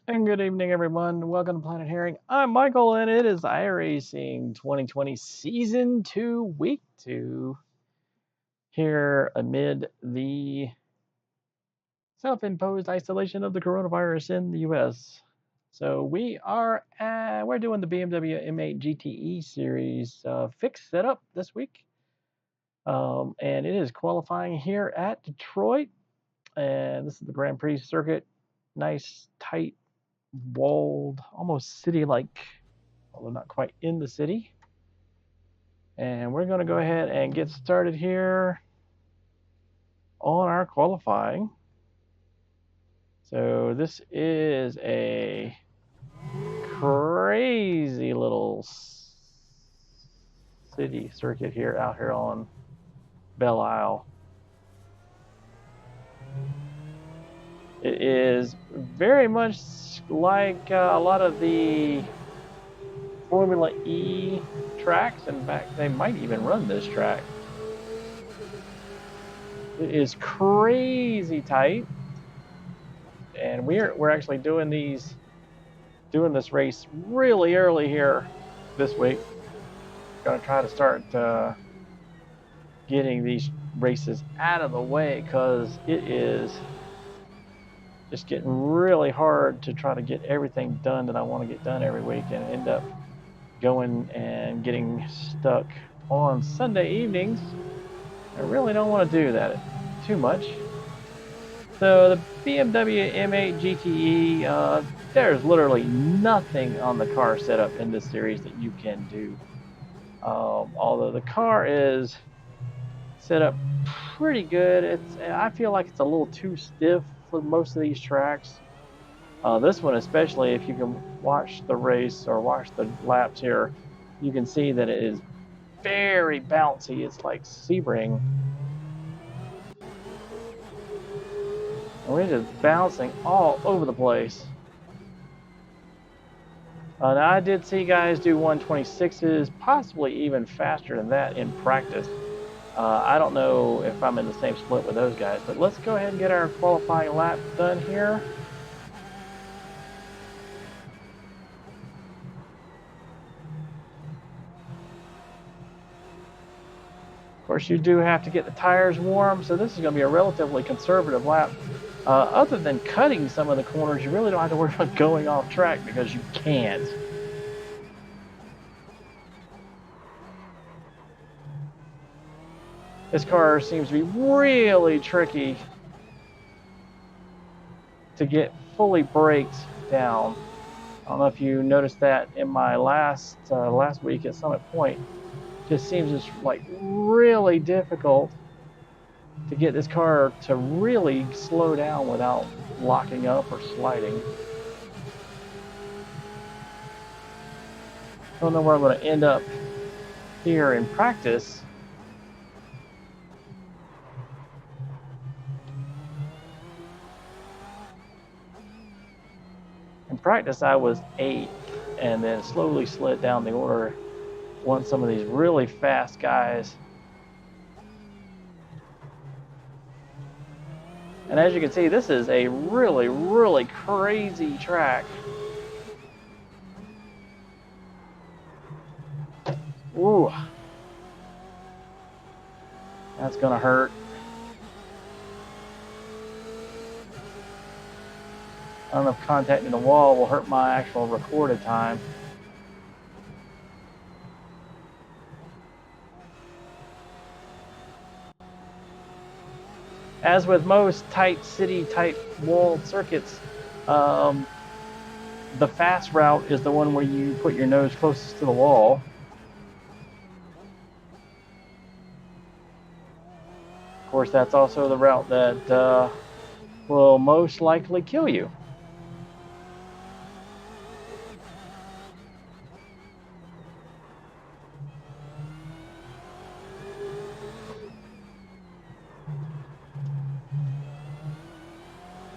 And good evening, everyone. Welcome to Planet Herring. I'm Michael, and it is Iracing 2020 Season 2, Week 2, here amid the self-imposed isolation of the coronavirus in the U.S. So we're doing the BMW M8 GTE series fixed setup this week, and it is qualifying here at Detroit. And this is the Grand Prix circuit, nice, tight, walled, almost city-like, although not quite in the city. And we're going to go ahead and get started here on our qualifying. So this is a crazy little city circuit here out here on Belle Isle. It is very much like a lot of the Formula E tracks. In fact, they might even run this track. It is crazy tight, and we're actually doing this race really early here this week. Going to try to start getting these races out of the way because it is just getting really hard to try to get everything done that I want to get done every week and end up going and getting stuck on Sunday evenings. I really don't want to do that too much. So the BMW M8 GTE, there's literally nothing on the car setup in this series that you can do. Although the car is set up pretty good, I feel like it's a little too stiff for most of these tracks. This one especially, if you can watch the race or watch the laps here, you can see that it is very bouncy. It's like Sebring. And we're just bouncing all over the place. Now I did see guys do 126s, possibly even faster than that in practice. I don't know if I'm in the same split with those guys, but let's go ahead and get our qualifying lap done here. Of course, you do have to get the tires warm, so this is going to be a relatively conservative lap. Other than cutting some of the corners, you really don't have to worry about going off track because you can't. This car seems to be really tricky to get fully braked down. I don't know if you noticed that in my last week at Summit Point. It just seems just like really difficult to get this car to really slow down without locking up or sliding. I don't know where I'm going to end up here in practice. In practice, I was 8th and then slowly slid down the order once some of these really fast guys. And as you can see, this is a really, really crazy track. Ooh. That's going to hurt. I don't know if contacting the wall will hurt my actual recorded time. As with most tight city, tight walled circuits, the fast route is the one where you put your nose closest to the wall. Of course, that's also the route that will most likely kill you.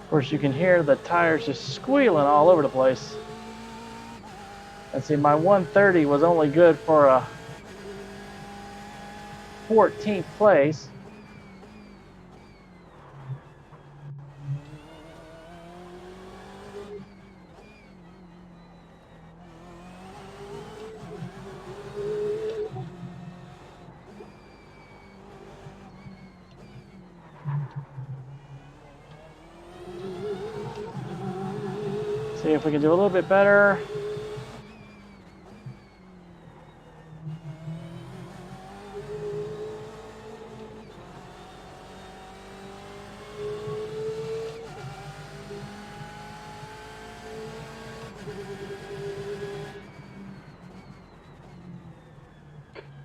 Of course, you can hear the tires just squealing all over the place. And see, my 130 was only good for a 14th place. See if we can do a little bit better.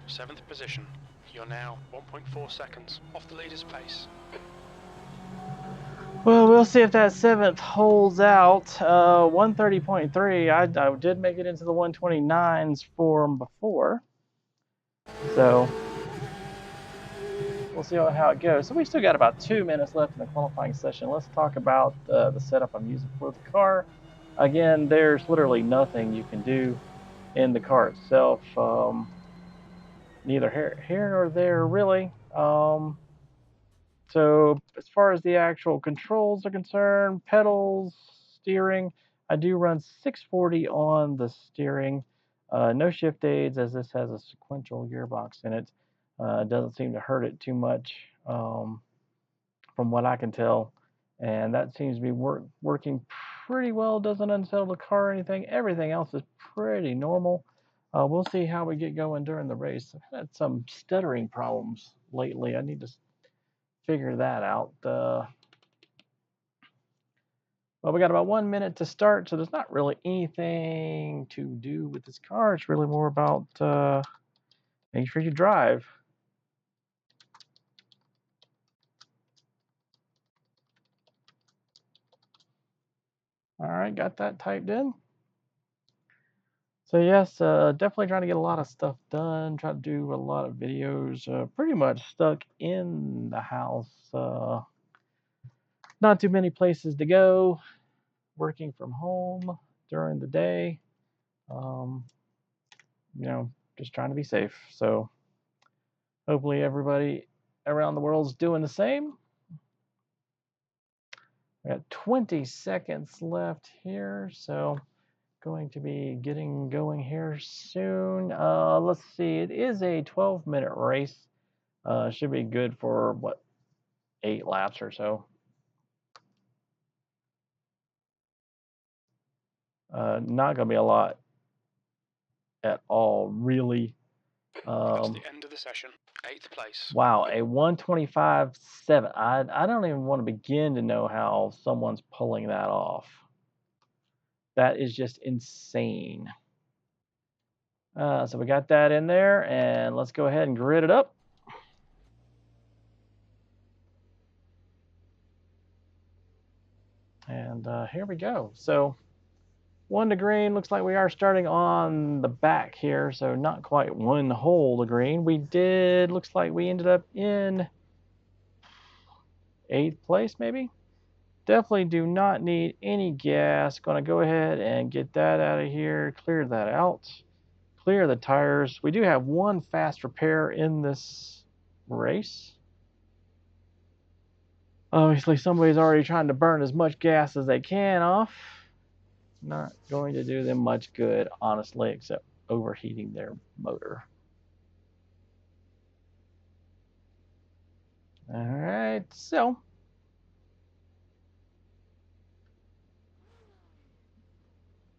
Seventh position. You're now 1.4 seconds off the leader's pace. Well, we'll see if that 7th holds out. 130.3. I did make it into the 129s from before. So we'll see how it goes. So we still got about 2 minutes left in the qualifying session. Let's talk about the setup I'm using for the car. Again, there's literally nothing you can do in the car itself. Neither here nor there, really. So as far as the actual controls are concerned, pedals, steering, I do run 640 on the steering. No shift aids, as this has a sequential gearbox in it. Doesn't seem to hurt it too much, from what I can tell. And that seems to be working pretty well. Doesn't unsettle the car or anything. Everything else is pretty normal. We'll see how we get going during the race. I've had some stuttering problems lately. I need to figure that out. Well, we got about 1 minute to start, so there's not really anything to do with this car. It's really more about making sure you drive. All right, got that typed in. So yes, definitely trying to get a lot of stuff done. Try to do a lot of videos. Pretty much stuck in the house. Not too many places to go. Working from home during the day. Just trying to be safe. So hopefully everybody around the world's doing the same. We got 20 seconds left here, so going to be getting going here soon. Let's see, it is a 12-minute race. Should be good for what, 8 laps or so. Not gonna be a lot at all, really. That's the end of the session. 8th place. Wow, a 125.7. I don't even want to begin to know how someone's pulling that off. That is just insane. So we got that in there, and let's go ahead and grid it up. And here we go. So 1 to green. Looks like we are starting on the back here, so not quite 1 hole to green. Looks like we ended up in 8th place, maybe. Definitely do not need any gas. Going to go ahead and get that out of here, clear that out, clear the tires. We do have 1 fast repair in this race. Obviously, somebody's already trying to burn as much gas as they can off. Not going to do them much good, honestly, except overheating their motor. All right, so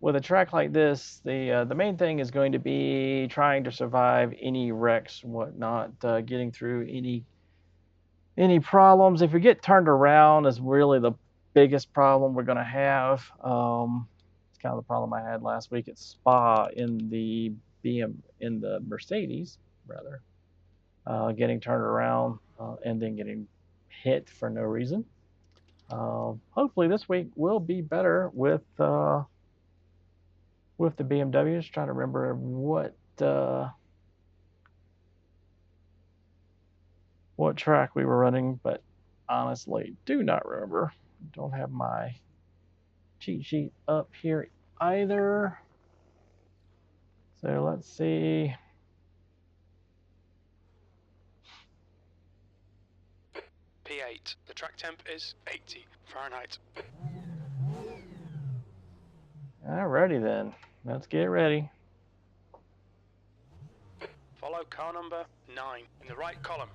with a track like this, the main thing is going to be trying to survive any wrecks, whatnot, getting through any problems. If we get turned around, is really the biggest problem we're going to have. It's kind of the problem I had last week at Spa in the Mercedes, rather, getting turned around and then getting hit for no reason. Hopefully this week will be better with the BMWs. Trying to remember what track we were running, but honestly do not remember. Don't have my cheat sheet up here either. So let's see. P8. The track temp is 80 Fahrenheit. Alrighty then. Let's get ready. Follow car number 9 in the right column.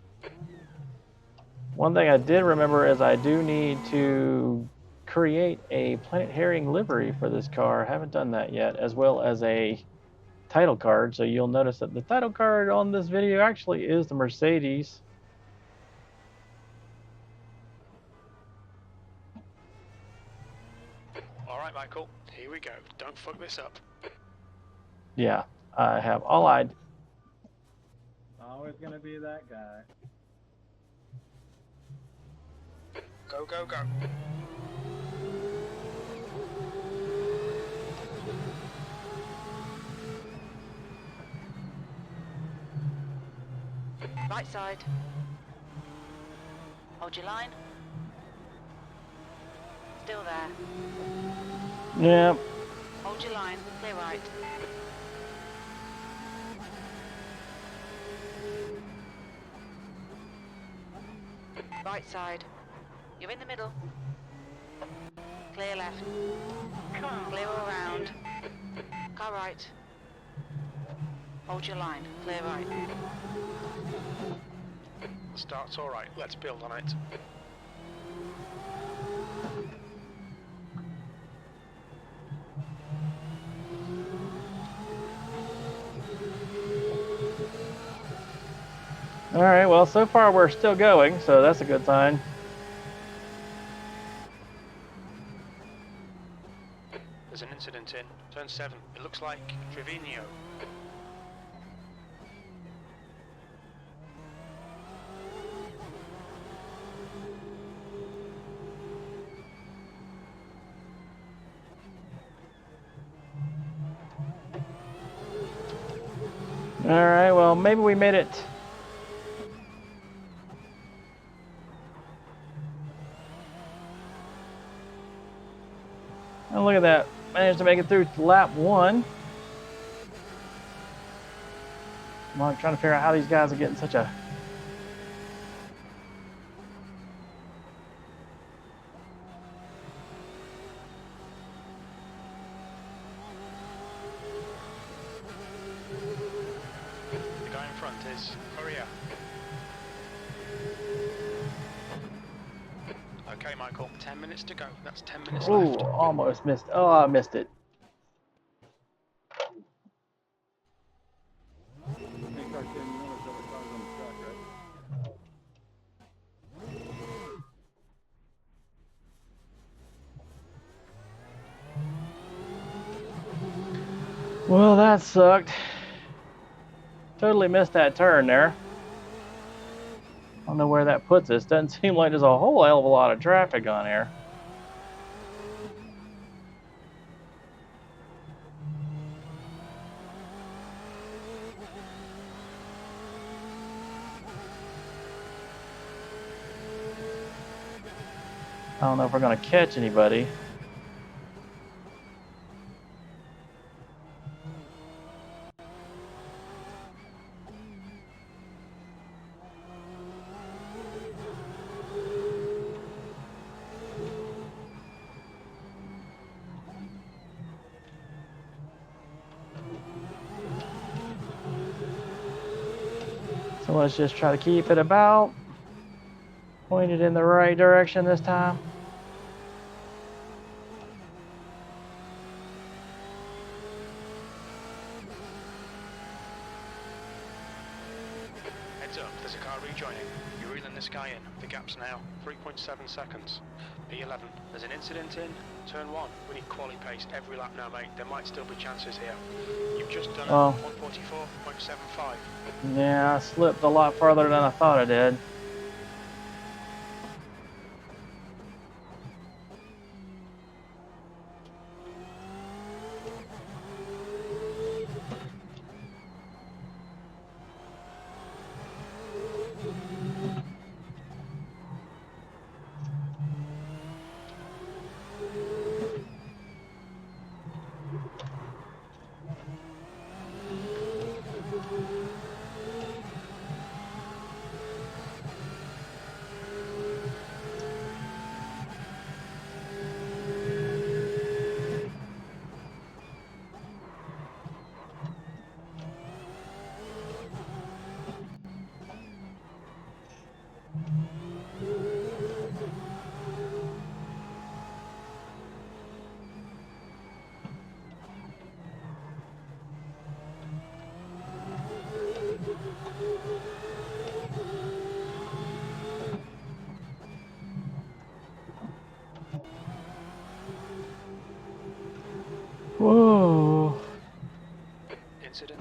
One thing I did remember is I do need to create a planetherring livery for this car. I haven't done that yet, as well as a title card. So you'll notice that the title card on this video actually is the Mercedes. All right, Michael, here we go. Don't fuck this up. Yeah, I have all eyed. Always gonna be that guy. Go, go, go. Right side. Hold your line. Still there. Yeah. Hold your line. Clear right. Right side. You're in the middle. Clear left. Clear all around. Car right. Hold your line. Clear right. The start's all right. Let's build on it. All right, well, so far we're still going, so that's a good sign. There's an incident in turn 7. It looks like Trevino. All right, well, maybe we made it. And look at that. Managed to make it through to lap 1. I'm trying to figure out how these guys are getting such a... The guy in front is Korea. Okay, Michael, 10 minutes to go. That's 10 minutes Ooh, left. almost missed. Oh, I missed it. Think our 10 minutes of the cars on the track, right? Well, that sucked. Totally missed that turn there. I don't know where that puts us. Doesn't seem like there's a whole hell of a lot of traffic on here. I don't know if we're going to catch anybody. So let's just try to keep it about pointed in the right direction this time. Heads up, there's a car rejoining. You're reeling this guy in. The gap's now 3.7 seconds. P11, there's an incident in turn 1. We need quality pace every lap now, mate. There might still be chances here. You've just done Oh. 144.75. Yeah, I slipped a lot farther than I thought I did.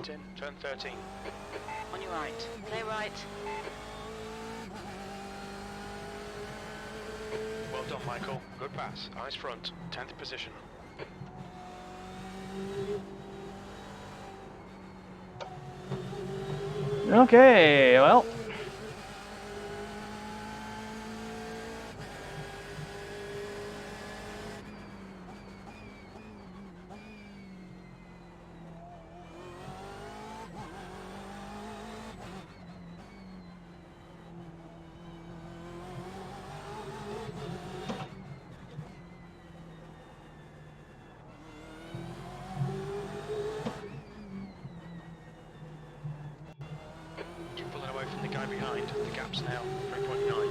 incident in, turn 13. On your right. Clear right. Well done, Michael. Good pass. Eyes front. 10th position. Okay, well. You're pulling away from the guy behind. The gap's now 3.9.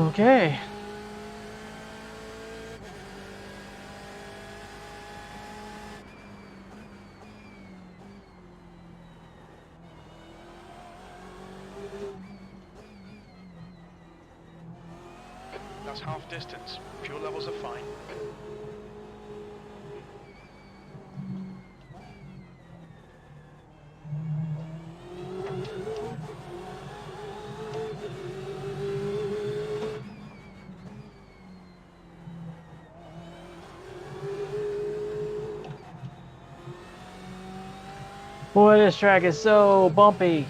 Okay. That's half distance. Fuel levels are fine. Boy, this track is so bumpy.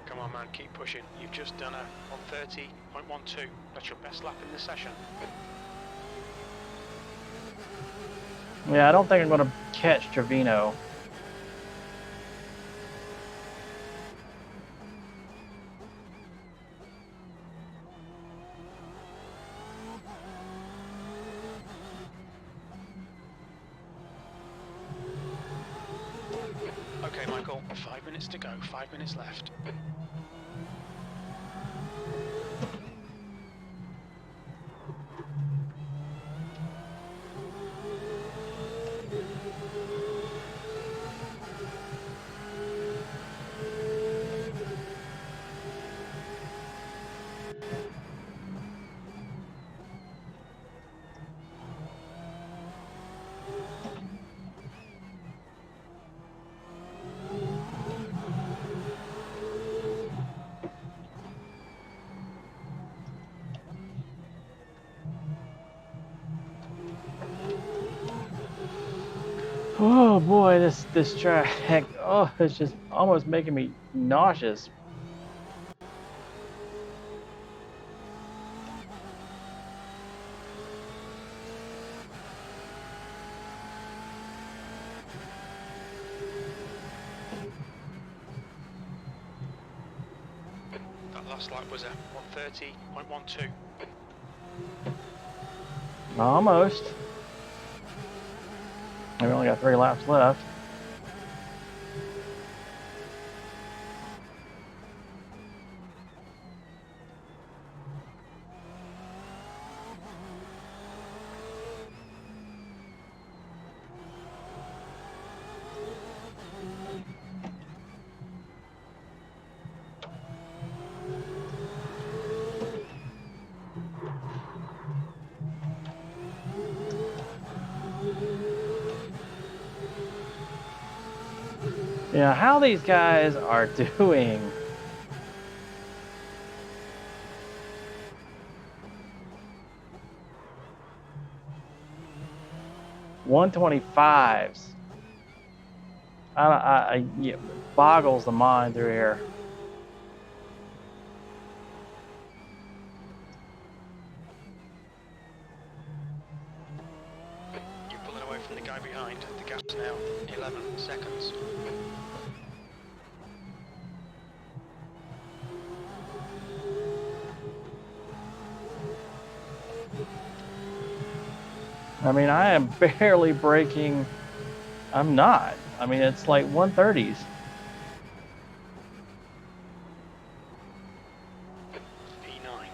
Come on, man, keep pushing. You've just done a 1:30.12. That's your best lap in the session. Yeah, I don't think I'm going to catch Trevino. Okay, Michael, 5 minutes to go, 5 minutes left. Oh boy, this track, oh, it's just almost making me nauseous. That last lap was a 1:30.12. Almost. We only got 3 laps left. Yeah, how these guys are doing. $125s. Yeah, boggles the mind through here. You're pulling away from the guy behind. The gap's now 11 seconds. I mean, I am barely breaking. I'm not. I mean, it's like 130s. P9.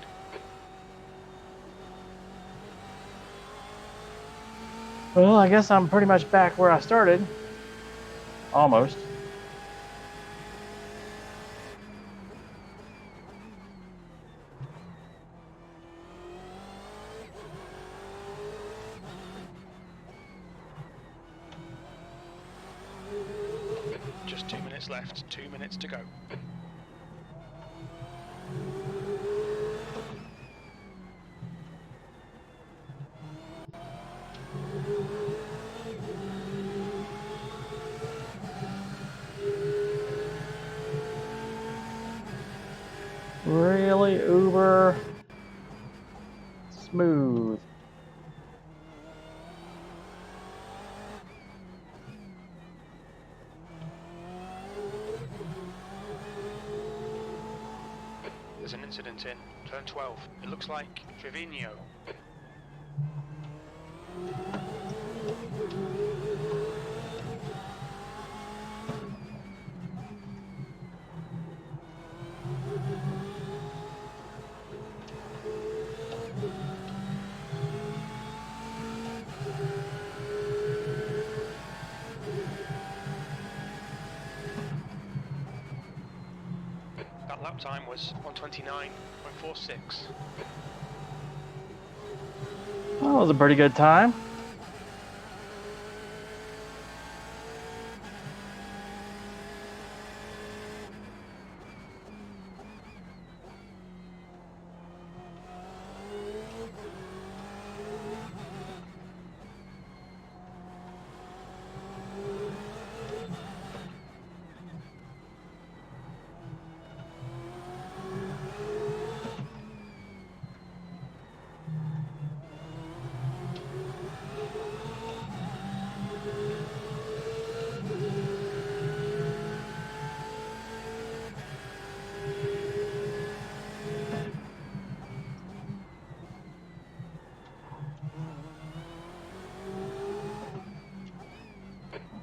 Well, I guess I'm pretty much back where I started. Almost. Just 2 minutes left, 2 minutes to go. Really uber smooth. There's an incident in turn 12. It looks like Trevino. That lap time was 1:29.46. That was a pretty good time.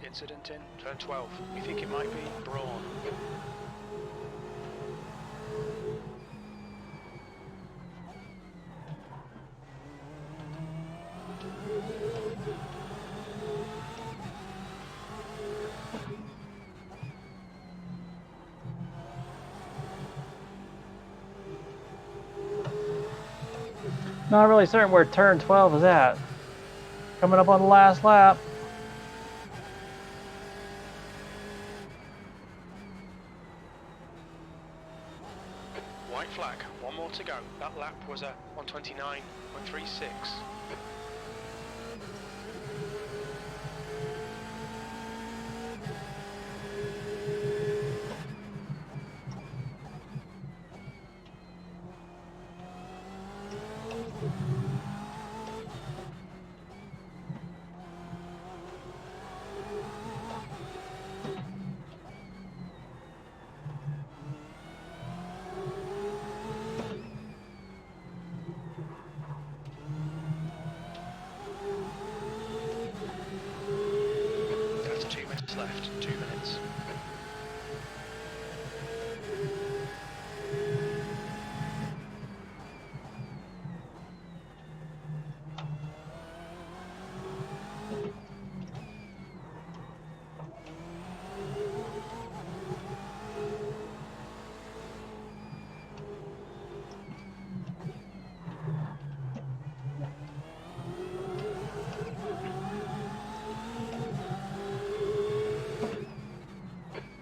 Incident in turn 12. We think it might be Braun. Not really certain where turn 12 is at. Coming up on the last lap. White flag, one more to go. That lap was a 1:29.36. That's 2 minutes left, 2 minutes.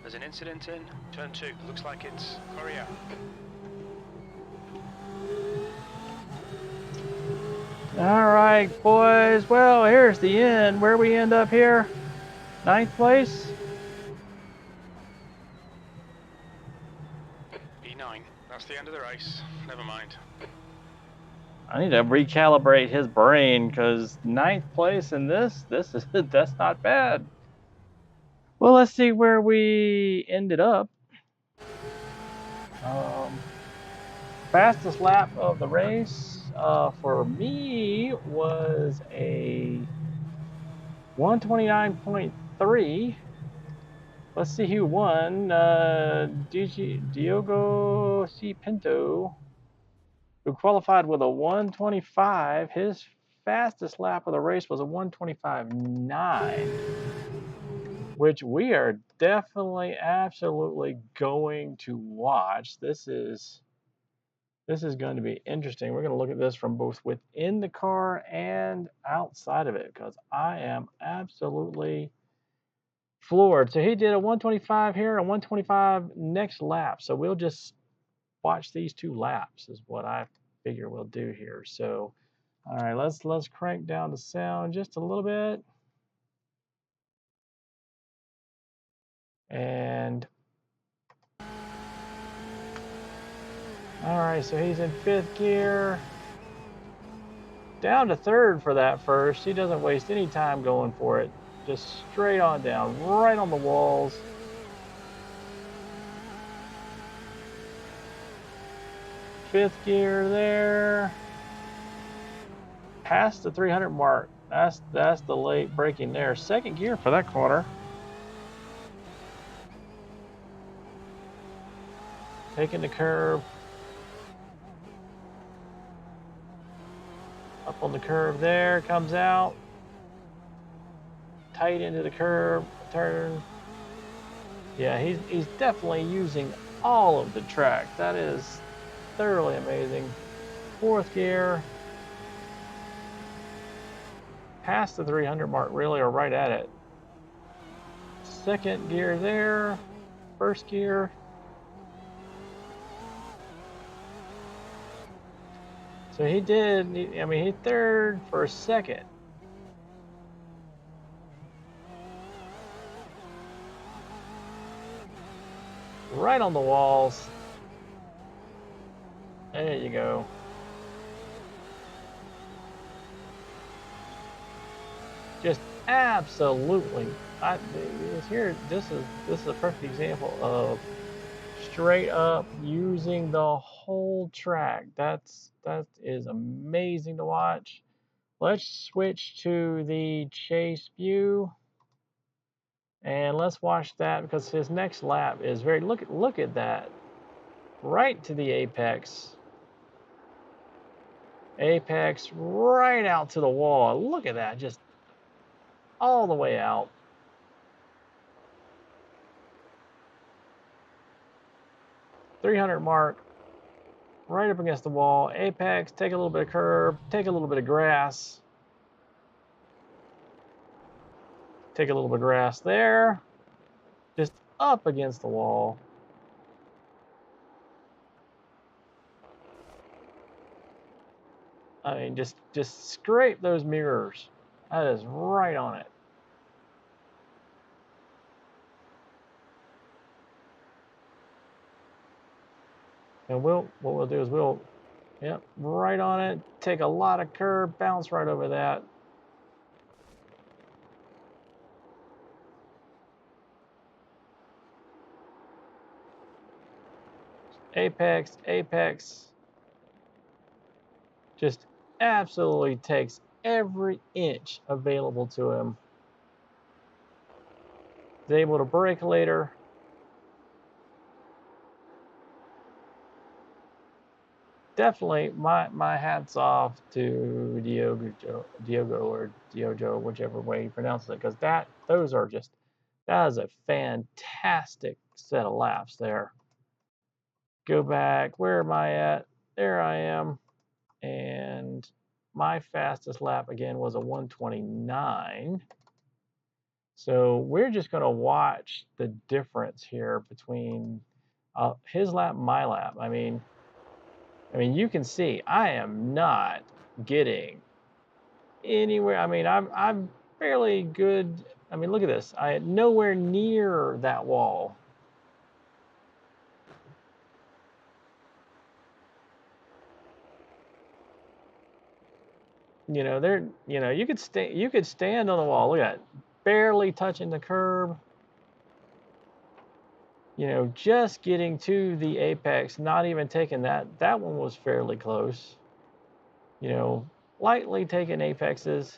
There's an incident in turn 2. Looks like it's Coria. All right, boys. Well, here's the end. Where we end up here? 9th place. P9. That's the end of the race. Never mind. I need to recalibrate his brain because 9th place in this is that's not bad. Well, let's see where we ended up. Fastest lap of the race for me was a 1:29.3. Let's see who won. Diogo C. Pinto, who qualified with a 1:25. His fastest lap of the race was a 1:25.9, which we are definitely, absolutely going to watch. This is going to be interesting. We're going to look at this from both within the car and outside of it because I am absolutely floored. So he did a 125 here, a 125 next lap. So we'll just watch these 2 laps is what I figure we'll do here. So, all right, let's crank down the sound just a little bit. And all right, so he's in 5th gear. Down to 3rd for that first. He doesn't waste any time going for it. Just straight on down, right on the walls. Fifth gear there. Past the 300 mark. That's the late braking there. 2nd gear for that corner. Taking the curve. Up on the curve there, comes out. Tight into the curve, turn. Yeah, he's definitely using all of the track. That is thoroughly amazing. 4th gear. Past the 300 mark, really, or right at it. 2nd gear there. 1st gear. So he did, I mean, he 3rd for a 2nd. Right on the walls. There you go. Just absolutely. This is a perfect example of straight up using the whole track. That is amazing to watch. Let's switch to the chase view. And let's watch that because his next lap is very look at that. Right to the apex. Apex right out to the wall. Look at that, just all the way out. .300 mark, right up against the wall. Apex, take a little bit of curb, take a little bit of grass. Take a little bit of grass there. Just up against the wall. I mean, just scrape those mirrors. That is right on it. And what we'll do is yep, right on it. Take a lot of curb, bounce right over that. Apex, apex. Just absolutely takes every inch available to him. He's able to brake later. Definitely, my hats off to Diogo or Diogo, whichever way you pronounce it, because that is a fantastic set of laps there. Go back. Where am I at? There I am. And my fastest lap again was a 129. So we're just going to watch the difference here between his lap and my lap. I mean, you can see I am not getting anywhere. I mean, I'm fairly good. I mean, look at this. I am nowhere near that wall. You know, you could stand on the wall. Look at that. Barely touching the curb. You know, just getting to the apex, not even taking that. That one was fairly close. You know, lightly taking apexes.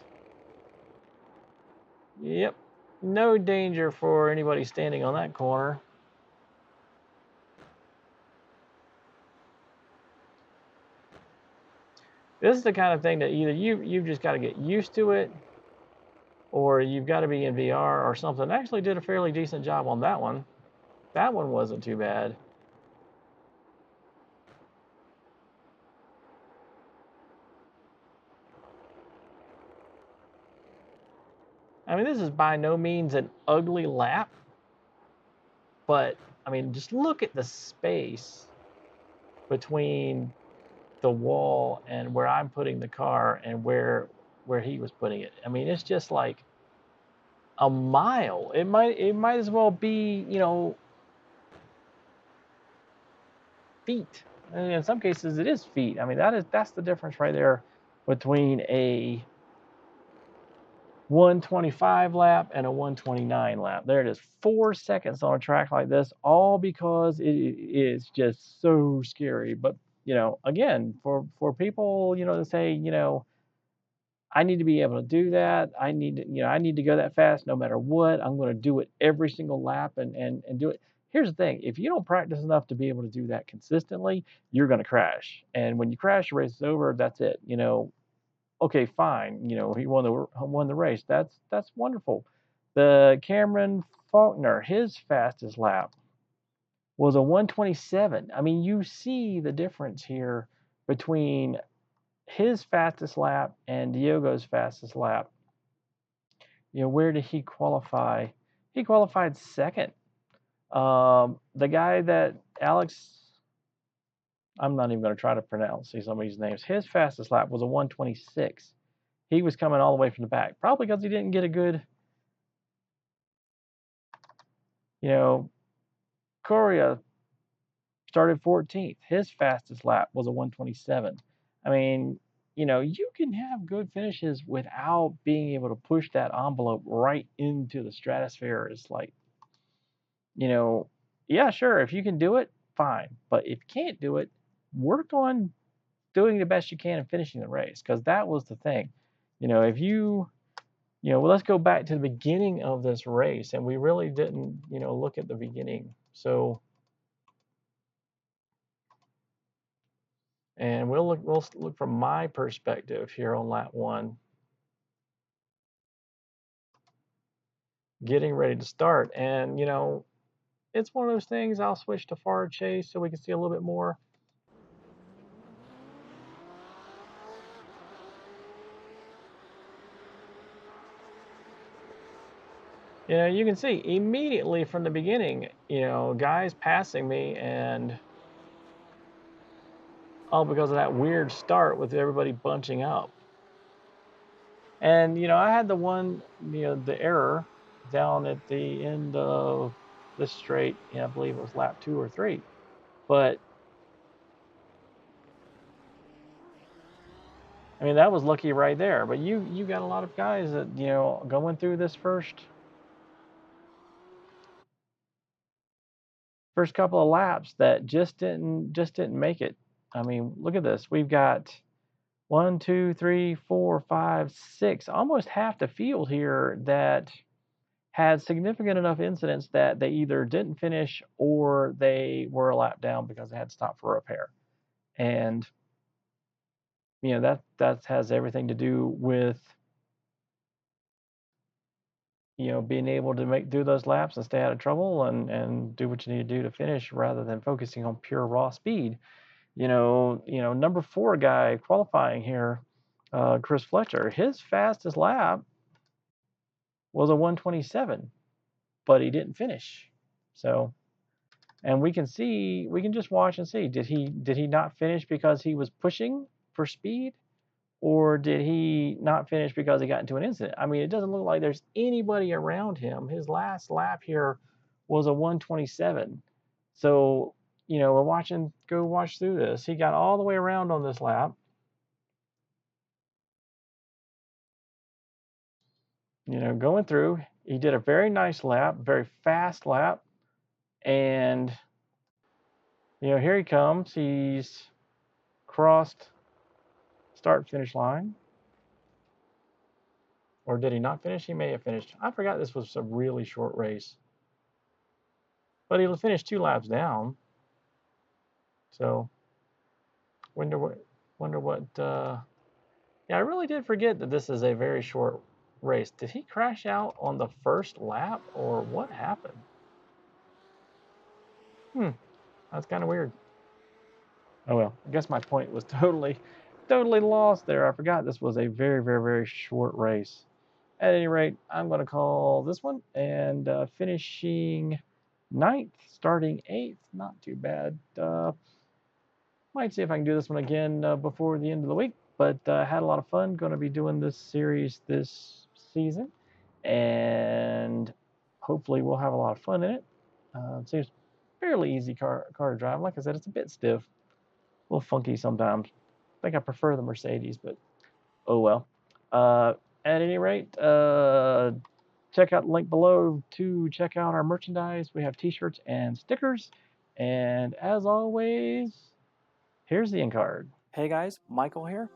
Yep. No danger for anybody standing on that corner. This is the kind of thing that either you've just got to get used to it, or you've got to be in VR or something. I actually did a fairly decent job on that one. That one wasn't too bad. I mean, this is by no means an ugly lap, but I mean, just look at the space between the wall and where I'm putting the car and where he was putting it. I mean, it's just like a mile. It might as well be, you know, feet. And in some cases, it is feet. I mean, that's the difference right there between a 125 lap and a 129 lap. There it is, 4 seconds on a track like this, all because it is just so scary. But you know, again, for people, you know, to say, you know, I need to be able to do that. I need to, you know, I need to go that fast no matter what. I'm going to do it every single lap and do it. Here's the thing: if you don't practice enough to be able to do that consistently, you're going to crash. And when you crash, the race is over. That's it. You know, okay, fine. You know, he won the race. That's wonderful. The Cameron Faulkner, his fastest lap was a 127. I mean, you see the difference here between his fastest lap and Diogo's fastest lap. You know, where did he qualify? He qualified second. The guy that Alex, I'm not even going to try to pronounce some of these names. His fastest lap was a 126. He was coming all the way from the back, probably because he didn't get a good, you know, Coria started 14th. His fastest lap was a 127. I mean, you know, you can have good finishes without being able to push that envelope right into the stratosphere. It's like, you know, yeah, sure, if you can do it, fine. But if you can't do it, work on doing the best you can and finishing the race, because that was the thing. You know, if you know, well, let's go back to the beginning of this race, and we really didn't, you know, look at the beginning. So, and we'll look from my perspective here on lap one, getting ready to start. And you know, it's one of those things. I'll switch to forward chase so we can see a little bit more. You know, you can see immediately from the beginning, you know, guys passing me, and all because of that weird start with everybody bunching up. And, you know, I had the one, you know, the error down at the end of the straight, you know, I believe it was lap 2 or 3. But, I mean, that was lucky right there. But you got a lot of guys that, you know, going through this first couple of laps that just didn't make it. I mean, look at this. We've got 1, 2, 3, 4, 5, 6, almost half the field here that had significant enough incidents that they either didn't finish or they were a lap down because they had to stop for repair. And you know, that has everything to do with, you know, being able to do those laps and stay out of trouble and do what you need to do to finish rather than focusing on pure raw speed. You know, number 4 guy qualifying here, Chris Fletcher, his fastest lap was a 127, but he didn't finish. So, and we can just watch and see, did he not finish because he was pushing for speed, or did he not finish because he got into an incident? I mean, it doesn't look like there's anybody around him. His last lap here was a 127. So, you know, go watch through this. He got all the way around on this lap. You know, going through, he did a very nice lap, very fast lap. And, you know, here he comes. He's crossed start finish line. Or did he not finish? He may have finished. I forgot this was a really short race. But he'll finish 2 laps down. So, wonder what, yeah, I really did forget that this is a very short race. Did he crash out on the first lap, or what happened? That's kind of weird. Oh well, I guess my point was totally lost there. I forgot this was a very, very, very short race. at any rate, I'm going to call this one, and finishing 9th, starting 8th. Not too bad. Might see if I can do this one again before the end of the week, but had a lot of fun. Going to be doing this series this season, and hopefully we'll have a lot of fun in it. Seems fairly easy car to drive. Like I said, it's a bit stiff, a little funky sometimes. I think I prefer the Mercedes, but oh well. At any rate, check out the link below to check out our merchandise. We have t-shirts and stickers. And as always, here's the end card. Hey guys, Michael here.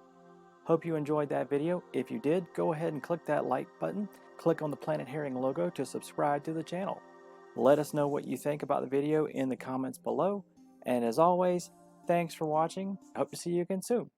Hope you enjoyed that video. If you did, go ahead and click that like button. Click on the Planet Herring logo to subscribe to the channel. Let us know what you think about the video in the comments below. And as always, thanks for watching. Hope to see you again soon.